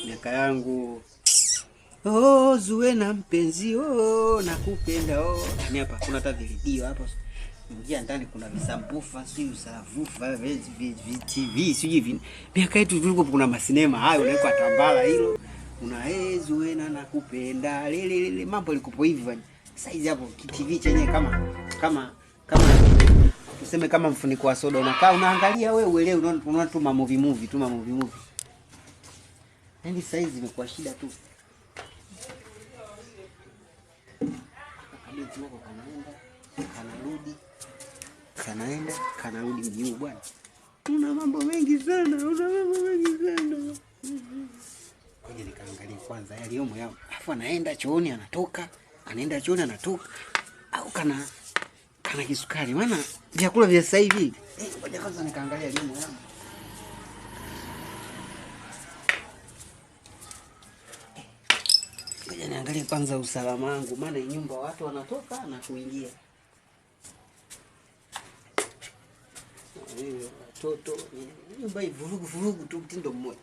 Miaka yangu Zuena mpenzi nakupenda Ni hapa kuna hata video hapa. Ingia ndani kuna visambufa, sio usavufa, TV, sio hivi. Miaka yetu tulikuwa kuna masinema hayo unaweka tambala hilo. Una Zuena nakupenda. Lele mambo yalikuwa hivi. Sasa hizi hapo TV chenye kama tuseme kama mfuniko wa soda unakaa unaangalia wewe uelewe unaona tu movie. Yaani size imekuwa shida tu. Kabeti wako kanarudi mjuu bwana. Una mambo mengi sana. Ngoja nikaangalia kwanza yaliyomo yao. Alafu anaenda chooni anatoka, au kana kisukari. Maana vyakula vya sasa hivi. Ngoja kwanza nikaangalia yaliyomo yao. Ngoja niangalie kwanza usalama wangu, maana nyumba watu wanatoka na kuingia. Watoto, nyumba hii vurugu tu mtindo mmoja.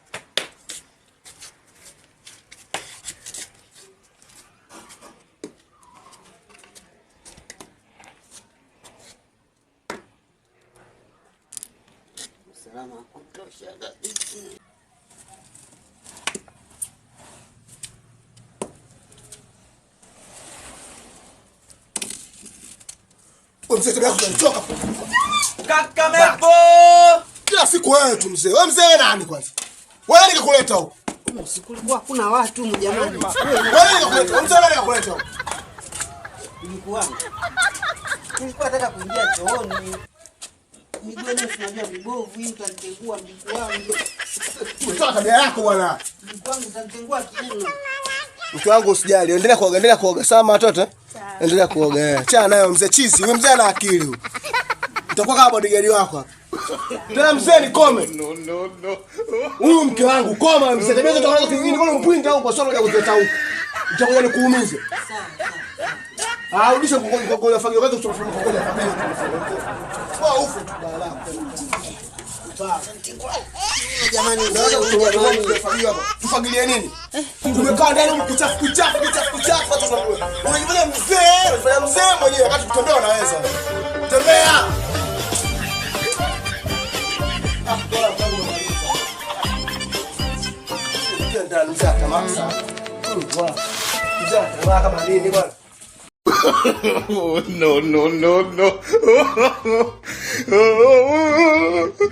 Usalama kutosha kabisa. Mzee tunaanza kuchoka. Kaka Mepo! Kila siku wewe tu mzee. Wewe mzee nani kwanza? Wewe nikakuleta huko. Sikulikuwa kuna watu jamani. Wewe nikakuleta. Mzee nani nikakuleta huko? Nilikuwa nataka kuingia chooni. Miguu yangu tunajua vibovu hii utanitengua miguu wangu. Umetoka tabia yako bwana. Miguu wangu utanitengua kiuno. Mke wangu usijali. Endelea kuoga sama watoto. Endelea kuoga. Acha nayo mzee chizi. Wewe mzee ana akili huyo. Utakuwa kama bodyguard wako hapa. Tena mzee ni kome. No. Huyu mke wangu koma mzee. Tabia zote unaanza kingine kwa mpwinga huko kwa sababu ya kuleta huko. Utakuja nikuumize. Rudisha kwa fagio wako tutafanya kwa familia. Kwa ufu tu bala. Jamani tufagilie nini? Tumekaa ndani kuchafu watu tunakula. Unajifanya mzee mwenyewe wakati kutembea unaweza. Tembea. Ndio mzee kama sasa. Mzee kama nini bwana? No.